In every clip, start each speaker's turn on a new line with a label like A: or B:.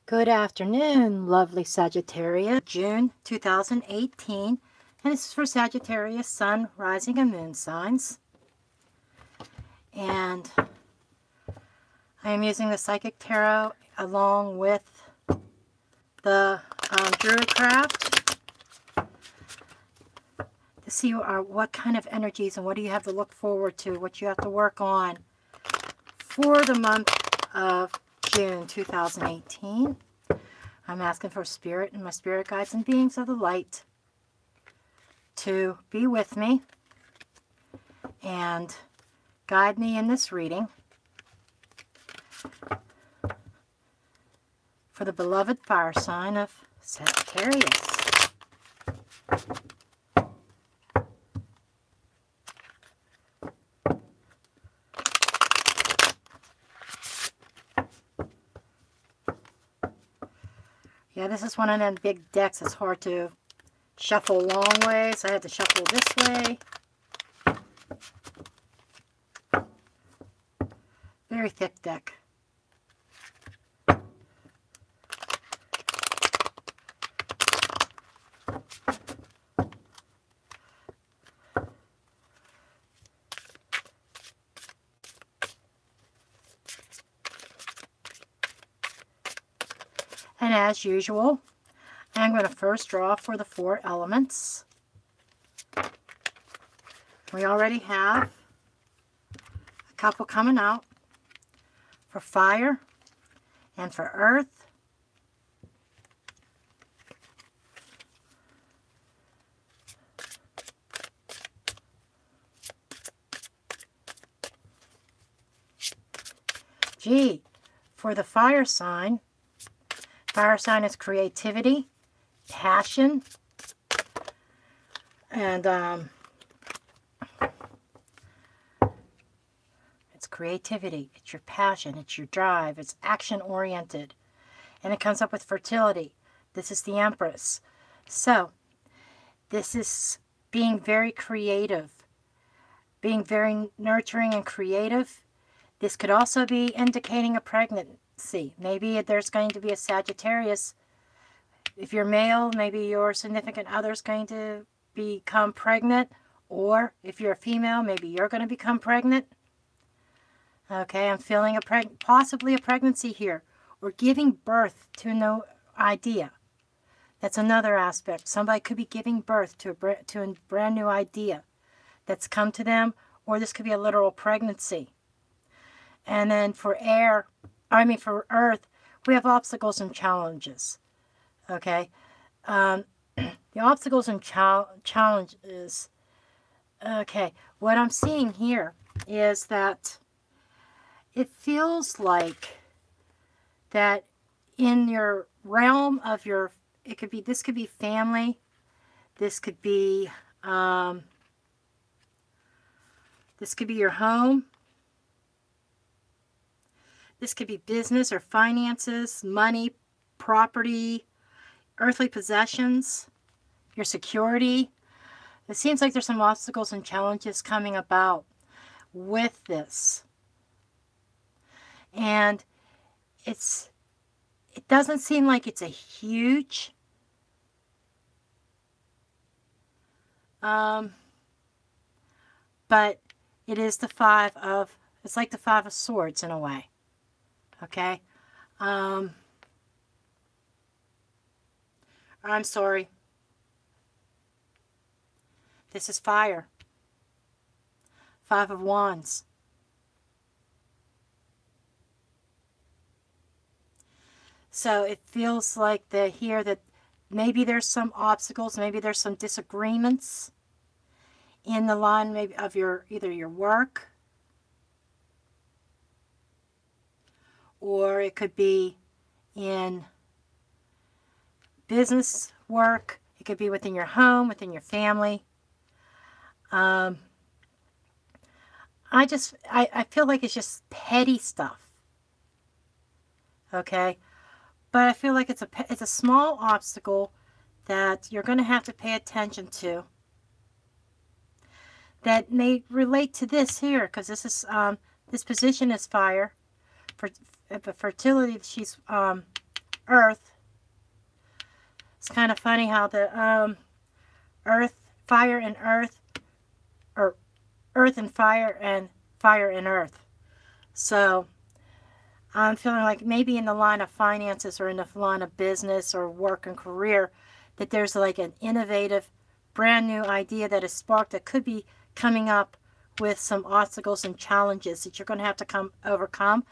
A: Good afternoon, lovely Sagittarius, June 2018, and this is for Sagittarius, Sun, Rising, and Moon signs. And I am using the Psychic Tarot along with the Druidcraft to see what kind of energies and what do you have to look forward to, what you have to work on for the month of June 2018. I'm asking for spirit and my spirit guides and beings of the light to be with me and guide me in this reading for the beloved fire sign of Sagittarius. Yeah, this is one of them big decks. It's hard to shuffle a long way, so I had to shuffle this way. Very thick deck. And as usual, I'm going to first draw for the 4 elements. We already have a couple coming out for fire and for earth. Gee, for the fire sign is creativity, passion, and it's creativity, it's your passion, it's your drive, it's action-oriented, and it comes up with fertility. This is the Empress. So, this is being very creative, being very nurturing and creative. This could also be indicating a pregnancy. Maybe there's going to be a Sagittarius. If you're male, maybe your significant other is going to become pregnant. Or if you're a female, maybe you're going to become pregnant. Okay, I'm feeling possibly a pregnancy here. Or giving birth to no idea. That's another aspect. Somebody could be giving birth to a brand new idea that's come to them. Or this could be a literal pregnancy. And then for for earth, we have obstacles and challenges. Okay? The obstacles and challenges. Okay, what I'm seeing here is that it feels like that in your realm of your, this could be family, this could be your home. This could be business or finances, money, property, earthly possessions, your security. It seems like there's some obstacles and challenges coming about with this. And it doesn't seem like it's a huge but it is it's like the 5 of Swords in a way. Okay. I'm sorry. This is fire. 5 of Wands. So it feels like here that maybe there's some obstacles, maybe there's some disagreements in the line maybe of either your work, or it could be in business work. It could be within your home, within your family. I feel like it's just petty stuff. Okay? But I feel like it's a small obstacle that you're going to have to pay attention to. That may relate to this here, because this position is fire. For fertility, she's earth. It's kind of funny how the earth, fire and earth, or earth and fire and earth. So I'm feeling like maybe in the line of finances or in the line of business or work and career, that there's like an innovative, brand new idea that is sparked that could be coming up with some obstacles and challenges that you're going to have to overcome,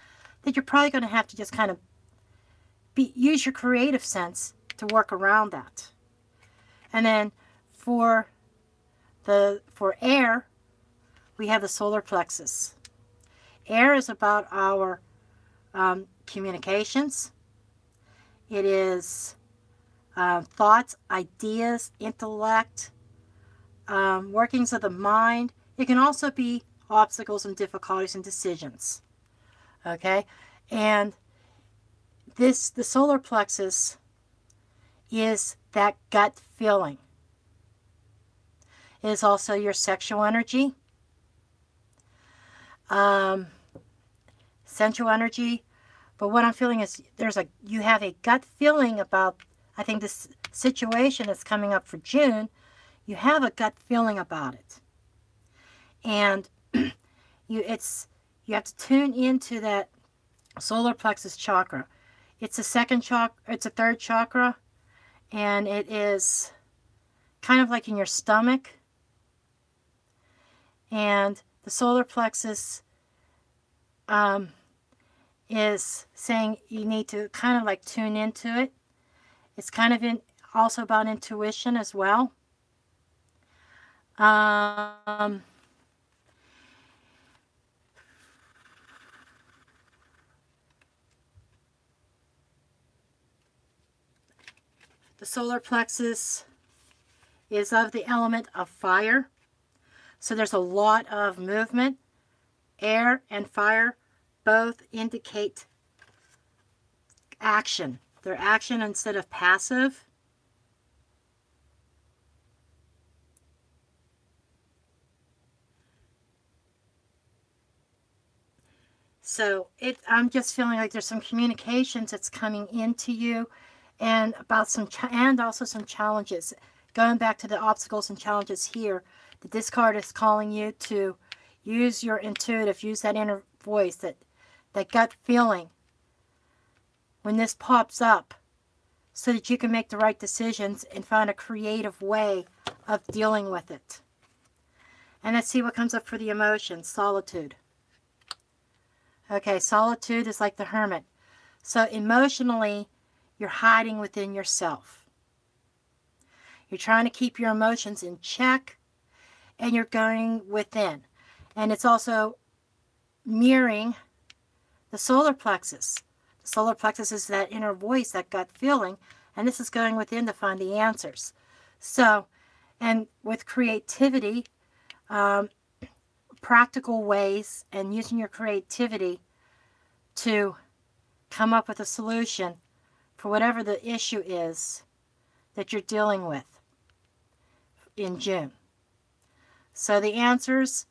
A: that you're probably going to have to just kind of use your creative sense to work around that. And then for air, we have the solar plexus. Air is about our communications. It is thoughts, ideas, intellect, workings of the mind. It can also be obstacles and difficulties and decisions. Okay? And the solar plexus is that gut feeling. It is also your sexual energy, sensual energy. But what I'm feeling is you have a gut feeling about, I think, this situation that's coming up for June. You have a gut feeling about it. And you have to tune into that solar plexus chakra. It's a third chakra, and it is kind of like in your stomach. And the solar plexus is saying you need to kind of like tune into it. It's kind of also about intuition as well. The solar plexus is of the element of fire. So there's a lot of movement. Air and fire both indicate action. They're action instead of passive. So I'm just feeling like there's some communications that's coming into you, and about and also some challenges. Going back to the obstacles and challenges here, this card is calling you to use your use that inner voice, that gut feeling when this pops up, so that you can make the right decisions and find a creative way of dealing with it. And let's see what comes up for the emotions. Solitude. Okay, solitude is like the hermit. So emotionally, you're hiding within yourself. You're trying to keep your emotions in check, and you're going within. And it's also mirroring the solar plexus. The solar plexus is that inner voice, that gut feeling, and this is going within to find the answers. So, and with creativity, practical ways, and using your creativity to come up with a solution for whatever the issue is that you're dealing with in June. So the answers,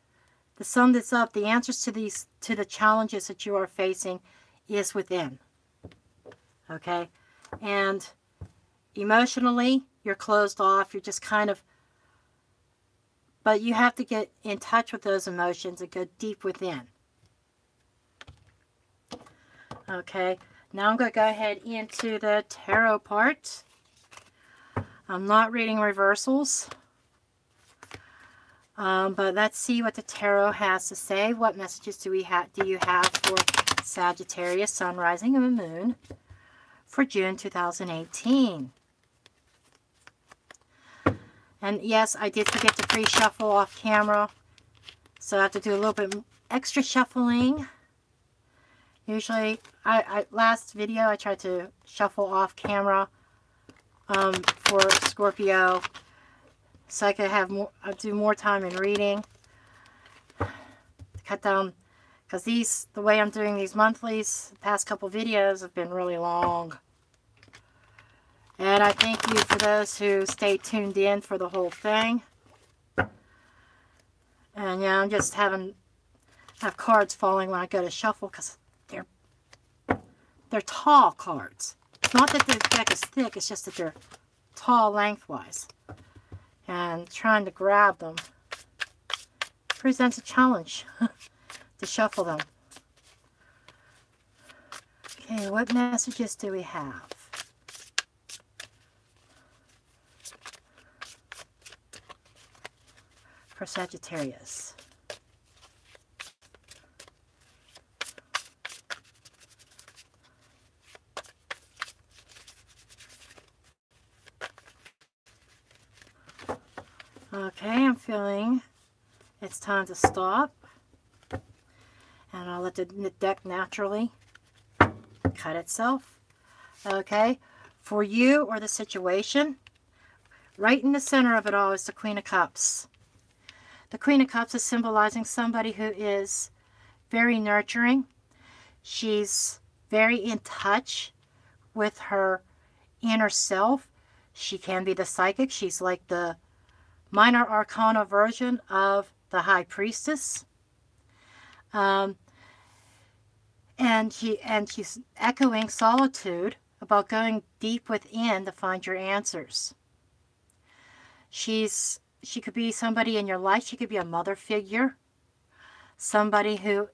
A: the sum that's up, the answers to the challenges that you are facing is within. Okay? And emotionally, you're closed off. You're just kind of, but you have to get in touch with those emotions and go deep within. Okay, now I'm going to go ahead into the tarot part. I'm not reading reversals, but let's see what the tarot has to say. What messages do you have for Sagittarius, Sun, Rising, and Moon for June 2018? And yes, I did forget to pre-shuffle off camera, so I have to do a little bit extra shuffling. Usually, last video I tried to shuffle off camera for Scorpio, so I could do more time in reading. Cut down, because the way I'm doing these monthlies, the past couple videos have been really long. And I thank you for those who stayed tuned in for the whole thing. And yeah, I'm just have cards falling when I go to shuffle, because they're tall cards. not that the deck is thick, it's just that they're tall lengthwise. And trying to grab them presents a challenge to shuffle them. Okay, what messages do we have? For Sagittarius. Okay, I'm feeling it's time to stop. And I'll let the deck naturally cut itself. Okay, for you or the situation, right in the center of it all is the Queen of Cups. The Queen of Cups is symbolizing somebody who is very nurturing. She's very in touch with her inner self. She can be the psychic. She's like the minor arcana version of the High Priestess. And she's echoing Solitude about going deep within to find your answers. She could be somebody in your life. She could be a mother figure. Somebody who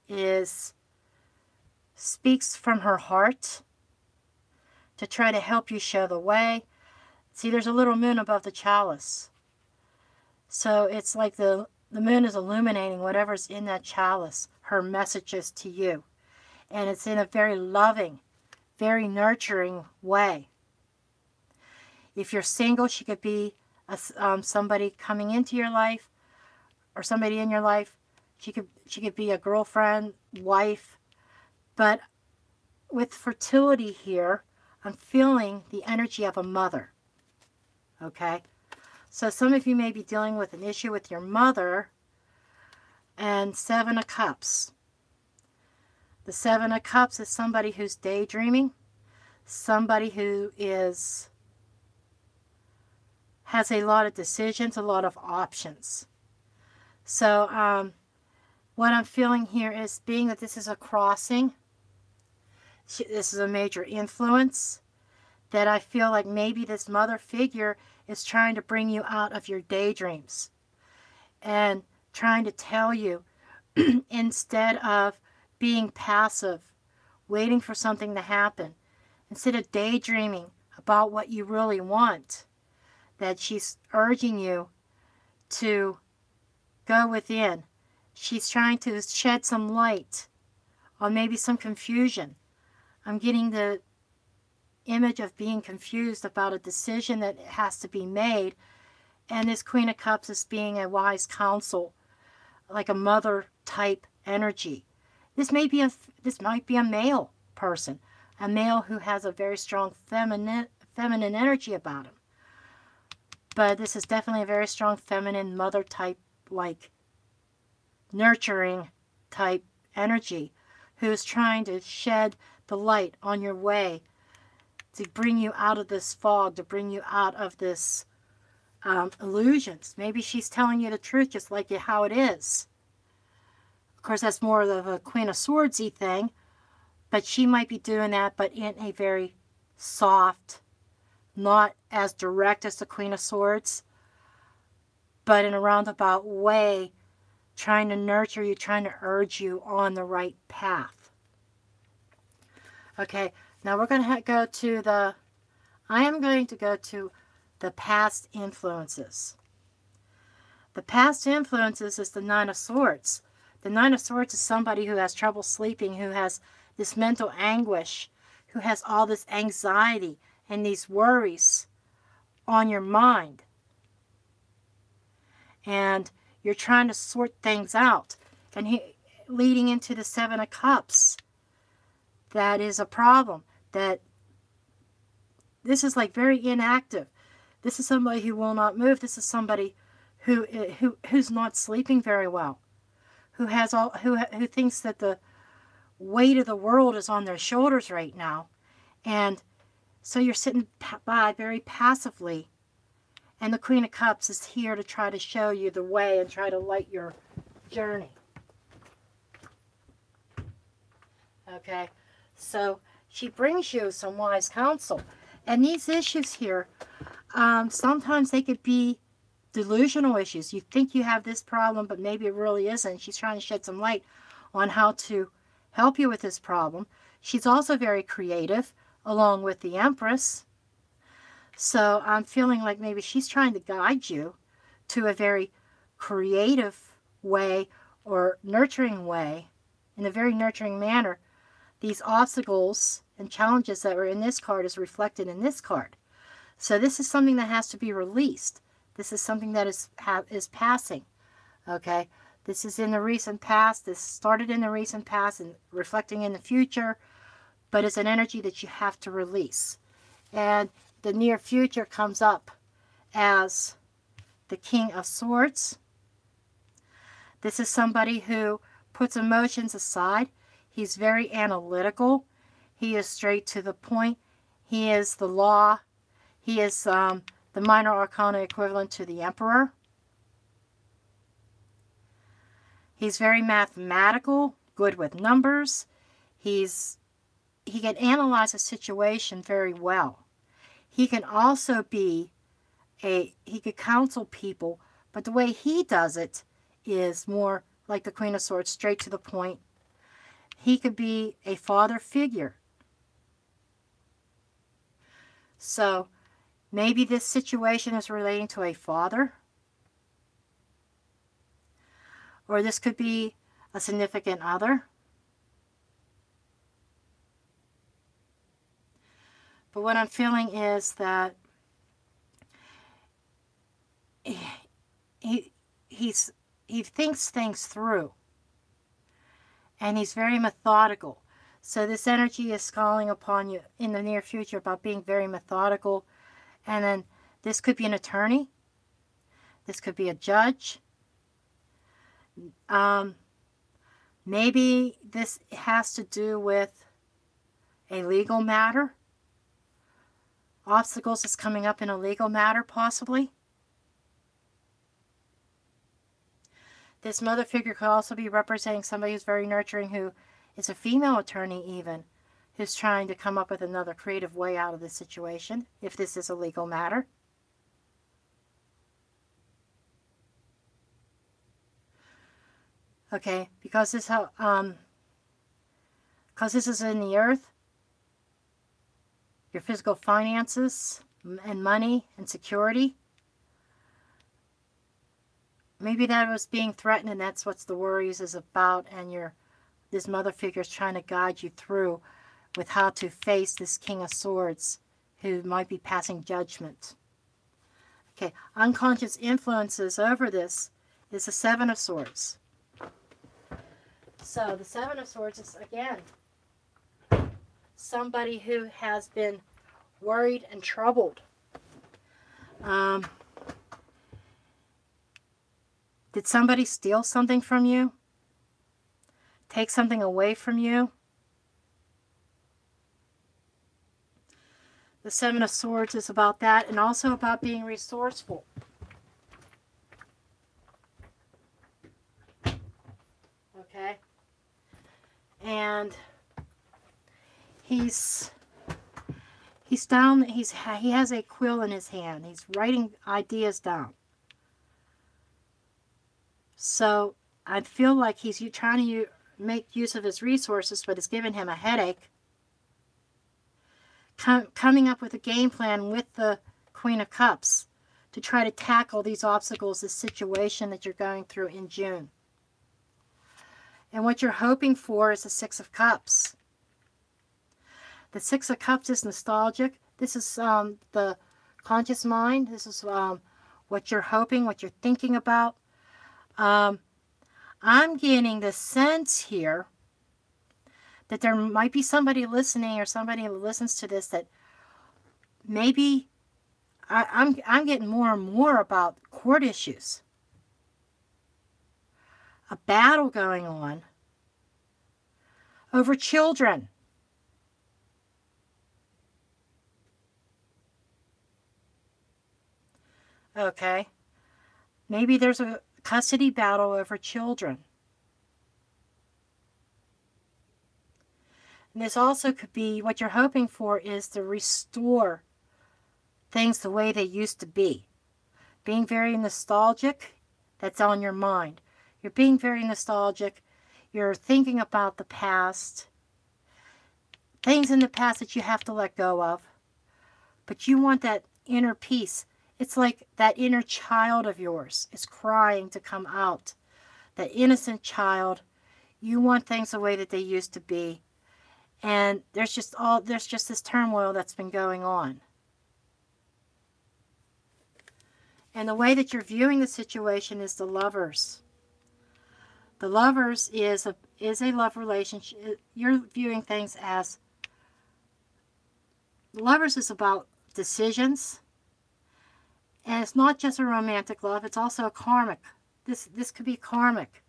A: speaks from her heart to try to help you show the way. See, there's a little moon above the chalice. So it's like the moon is illuminating whatever's in that chalice, her messages to you. And it's in a very loving, very nurturing way. If you're single, she could be somebody coming into your life, or somebody in your life. She could be a girlfriend, wife. But with fertility here, I'm feeling the energy of a mother. Okay? So some of you may be dealing with an issue with your mother. And Seven of Cups. The Seven of Cups is somebody who's daydreaming. Somebody who has a lot of decisions, a lot of options. So what I'm feeling here is, being that this is a crossing, this is a major influence, that I feel like maybe this mother figure is trying to bring you out of your daydreams and trying to tell you, instead of being passive, waiting for something to happen, instead of daydreaming about what you really want, that she's urging you to go within. She's trying to shed some light on maybe some confusion. I'm getting the image of being confused about a decision that has to be made, and this Queen of Cups is being a wise counsel, like a mother type energy. This might be a male person, a male who has a very strong feminine energy about him. But this is definitely a very strong feminine mother type, like nurturing type energy, who's trying to shed the light on your way to bring you out of this fog, to bring you out of this illusions. Maybe she's telling you the truth just like how it is. Of course, that's more of a Queen of Swords-y thing, but she might be doing that, but in a very soft, not as direct as the Queen of Swords, but in a roundabout way, trying to nurture you, trying to urge you on the right path. Okay, now we're going to go to I am going to go to the past influences. The past influences is the Nine of Swords. The Nine of Swords is somebody who has trouble sleeping, who has this mental anguish, who has all this anxiety and these worries on your mind. And you're trying to sort things out. And leading into the Seven of Cups, that is a problem. That this is like very inactive. This is somebody who will not move. This is somebody who's not sleeping very well. Who thinks that the weight of the world is on their shoulders right now. And so you're sitting by very passively. And the Queen of Cups is here to try to show you the way and try to light your journey. Okay, so she brings you some wise counsel. And these issues here, sometimes they could be delusional issues. You think you have this problem, but maybe it really isn't. She's trying to shed some light on how to help you with this problem. She's also very creative, along with the Empress. So I'm feeling like maybe she's trying to guide you to a very creative way or nurturing way, in a very nurturing manner. These obstacles and challenges that were in this card is reflected in this card. So this is something that has to be released. This is something that is passing. Okay? This is in the recent past. This started in the recent past and reflecting in the future, but it's an energy that you have to release. And the near future comes up as the King of Swords. This is somebody who puts emotions aside. He's very analytical. He is straight to the point. He is the law. He is the minor arcana equivalent to the Emperor. He's very mathematical, good with numbers. He can analyze a situation very well. He can also be he could counsel people, but the way he does it is more like the Queen of Swords, straight to the point. He could be a father figure. So maybe this situation is relating to a father, or this could be a significant other. But what I'm feeling is that he thinks things through, and he's very methodical. So this energy is calling upon you in the near future about being very methodical. And then this could be an attorney. This could be a judge. Maybe this has to do with a legal matter. Obstacles is coming up in a legal matter, possibly. This mother figure could also be representing somebody who's very nurturing, who is a female attorney even, who's trying to come up with another creative way out of this situation, if this is a legal matter. Okay, because this is in the earth, your physical finances and money and security. Maybe that was being threatened, and that's what the worries is about, and this mother figure is trying to guide you through with how to face this King of Swords who might be passing judgment. Okay, unconscious influences over this is the Seven of Swords. So the Seven of Swords is, again, somebody who has been worried and troubled. Did somebody steal something from you? Take something away from you? The Seven of Swords is about that, and also about being resourceful. Okay? And he has a quill in his hand. He's writing ideas down. So I feel like he's trying to make use of his resources, but it's giving him a headache. Coming up with a game plan with the Queen of Cups to try to tackle these obstacles, this situation that you're going through in June. And what you're hoping for is the Six of Cups. The Six of Cups is nostalgic. This is the conscious mind. This is what you're hoping, what you're thinking about. I'm getting the sense here that there might be somebody listening, or somebody who listens to this, that maybe I'm getting more and more about court issues. A battle going on over children. Okay. Maybe there's a custody battle over children. And this also could be, what you're hoping for is to restore things the way they used to be. Being very nostalgic, that's on your mind. You're being very nostalgic. You're thinking about the past. Things in the past that you have to let go of. But you want that inner peace. It's like that inner child of yours is crying to come out. That innocent child. You want things the way that they used to be. And there's just this turmoil that's been going on. And the way that you're viewing the situation is the Lovers. The Lovers is a love relationship. You're viewing things as, the Lovers is about decisions. And it's not just a romantic love, it's also a karmic. This could be karmic.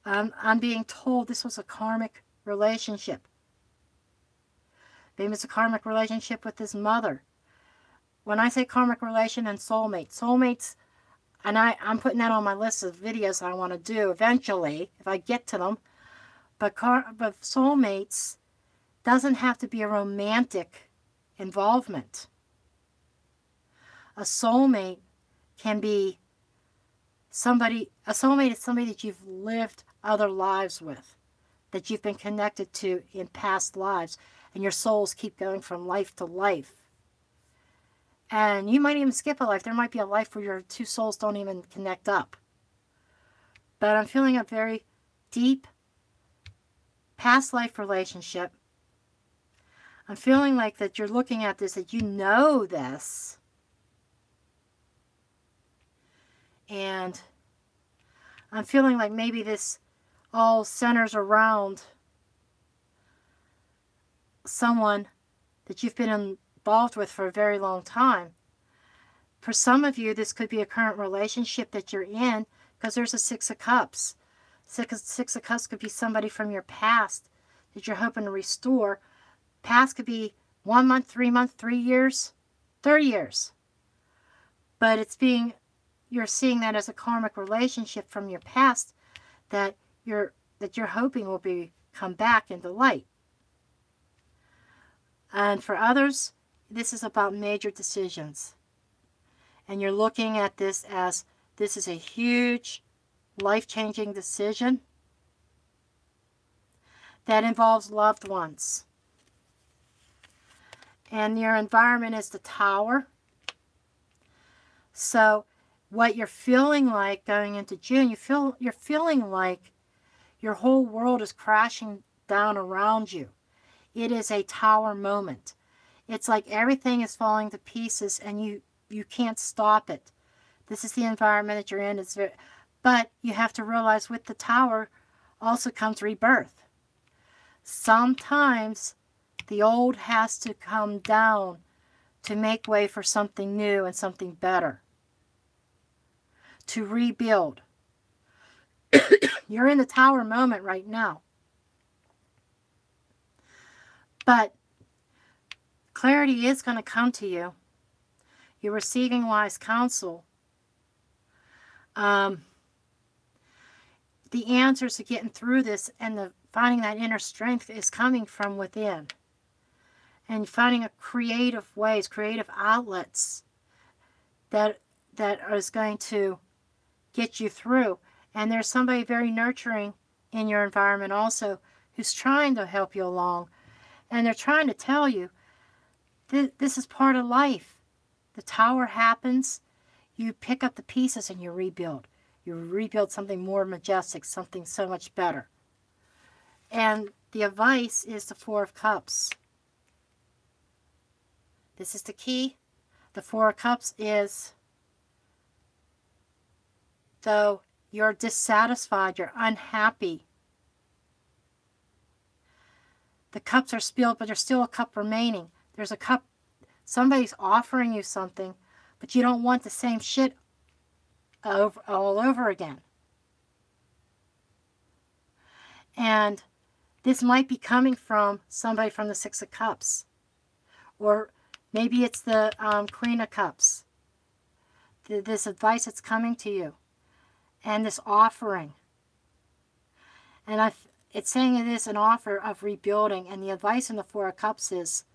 A: I'm being told this was a karmic relationship. Maybe it's a karmic relationship with his mother. When I say karmic relation and soulmates, and I'm putting that on my list of videos I want to do eventually, if I get to them. But soulmates doesn't have to be a romantic involvement. A soulmate can be somebody, a soulmate is somebody that you've lived other lives with, that you've been connected to in past lives, and your souls keep going from life to life. And you might even skip a life. There might be a life where your two souls don't even connect up. But I'm feeling a very deep past life relationship. I'm feeling like that you're looking at this, that you know this. And I'm feeling like maybe this all centers around someone that you've been involved with for a very long time. For some of you, this could be a current relationship that you're in, because there's a Six of Cups. Six of Cups could be somebody from your past that you're hoping to restore. Past could be 1 month, 3 months, 3 years, 30 years. But you're seeing that as a karmic relationship from your past that you're hoping will come back into light. And for others, this is about major decisions. And you're looking at this as, this is a huge, life-changing decision that involves loved ones. And your environment is the Tower. So what you're feeling like going into June, you're feeling like your whole world is crashing down around you. It is a Tower moment. It's like everything is falling to pieces and you can't stop it. This is the environment that you're in. But you have to realize with the Tower also comes rebirth. Sometimes the old has to come down to make way for something new and something better. To rebuild. You're in the Tower moment right now. But clarity is going to come to you. You're receiving wise counsel. The answers to getting through this and finding that inner strength is coming from within. And finding creative ways, creative outlets that is going to get you through. And there's somebody very nurturing in your environment also who's trying to help you along. And they're trying to tell you, this is part of life. The Tower happens, you pick up the pieces and you rebuild. You rebuild something more majestic, something so much better. And the advice is the Four of Cups. This is the key. The Four of Cups is, though you're dissatisfied, you're unhappy, the cups are spilled, but there's still a cup remaining. There's a cup, somebody's offering you something, but you don't want the same shit all over again. And this might be coming from somebody from the Six of Cups. Or maybe it's the Queen of Cups. This advice that's coming to you. And this offering. And it's saying it is an offer of rebuilding. And the advice in the Four of Cups is,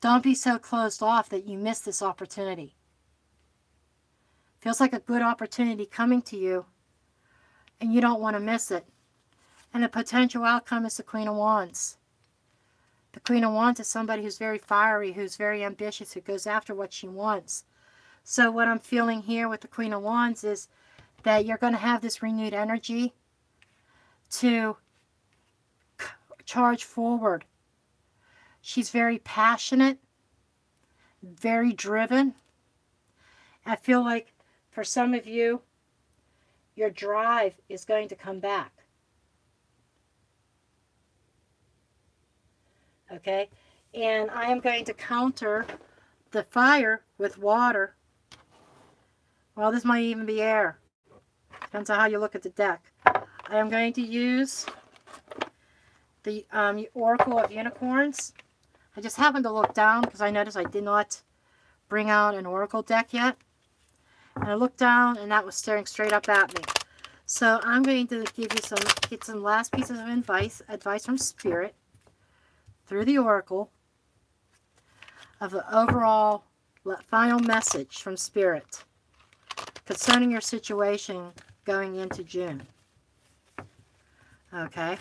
A: don't be so closed off that you miss this opportunity. Feels like a good opportunity coming to you, and you don't want to miss it. And the potential outcome is the Queen of Wands. The Queen of Wands is somebody who's very fiery, who's very ambitious, who goes after what she wants. So what I'm feeling here with the Queen of Wands is that you're going to have this renewed energy to charge forward. She's very passionate, very driven. I feel like for some of you, your drive is going to come back. Okay? And I am going to counter the fire with water. Well, this might even be air. Depends on how you look at the deck. I am going to use the Oracle of Unicorns. I just happened to look down because I noticed I did not bring out an Oracle deck yet. And I looked down and that was staring straight up at me. So I'm going to give you get some last pieces of advice from Spirit through the Oracle of the overall final message from Spirit concerning your situation going into June. Okay.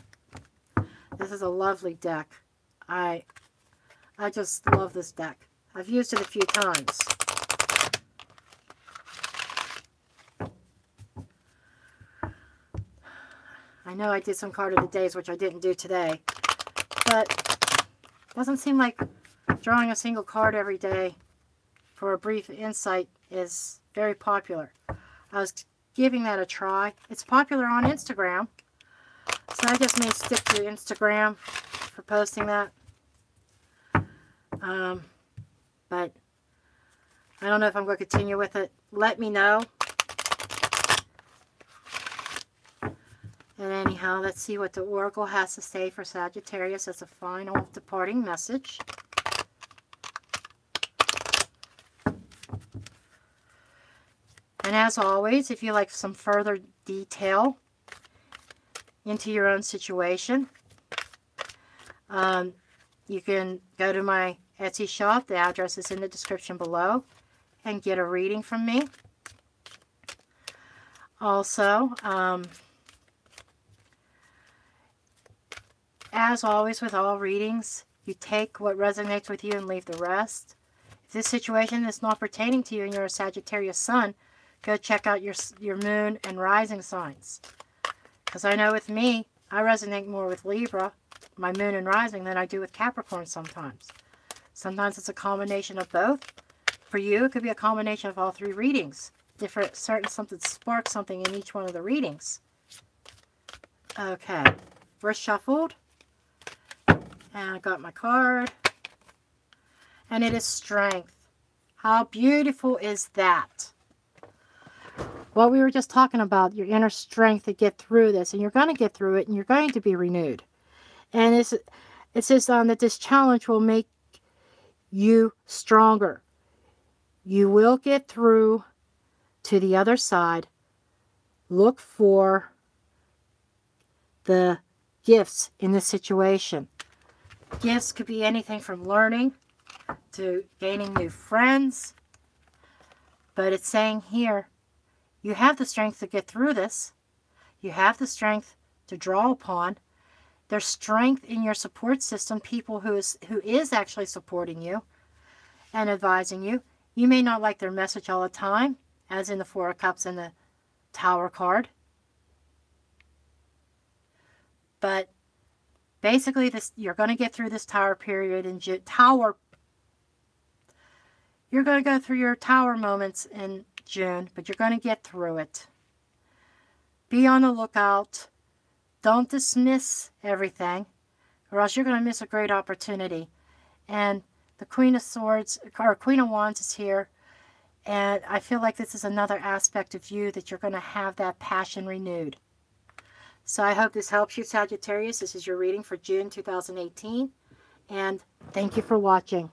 A: This is a lovely deck. I just love this deck. I've used it a few times. I know I did some card of the days, which I didn't do today, but it doesn't seem like drawing a single card every day for a brief insight is very popular. I was giving that a try. It's popular on Instagram, so I just may stick to Instagram for posting that. But I don't know if I'm going to continue with it. Let me know. And anyhow, let's see what the Oracle has to say for Sagittarius as a final departing message. And as always, if you like some further detail into your own situation, you can go to my Etsy shop. The address is in the description below, and get a reading from me. Also, as always with all readings, you take what resonates with you and leave the rest. If this situation is not pertaining to you and you're a Sagittarius sun, go check out your moon and rising signs. Because I know with me, I resonate more with Libra, my moon and rising, than I do with Capricorn sometimes. Sometimes it's a combination of both. For you, it could be a combination of all three readings. Something sparks something in each one of the readings. Okay, we're shuffled. And I got my card. And it is strength. How beautiful is that? What we were just talking about, your inner strength to get through this. And you're going to get through it, and you're going to be renewed. And it says that this challenge will make you stronger. You will get through to the other side. Look for the gifts in this situation. Gifts could be anything from learning to gaining new friends. But it's saying here, you have the strength to get through this. You have the strength to draw upon. There's strength in your support system, people who is actually supporting you and advising you. You may not like their message all the time, as in the Four of Cups and the Tower card. But basically, you're going to get through this Tower period in Tower. You're going to go through your Tower moments in June, but you're going to get through it. Be on the lookout. Don't dismiss everything, or else you're going to miss a great opportunity. And the Queen of Swords, or Queen of Wands, is here. And I feel like this is another aspect of you that you're going to have that passion renewed. So I hope this helps you, Sagittarius. This is your reading for June 2018. And thank you for watching.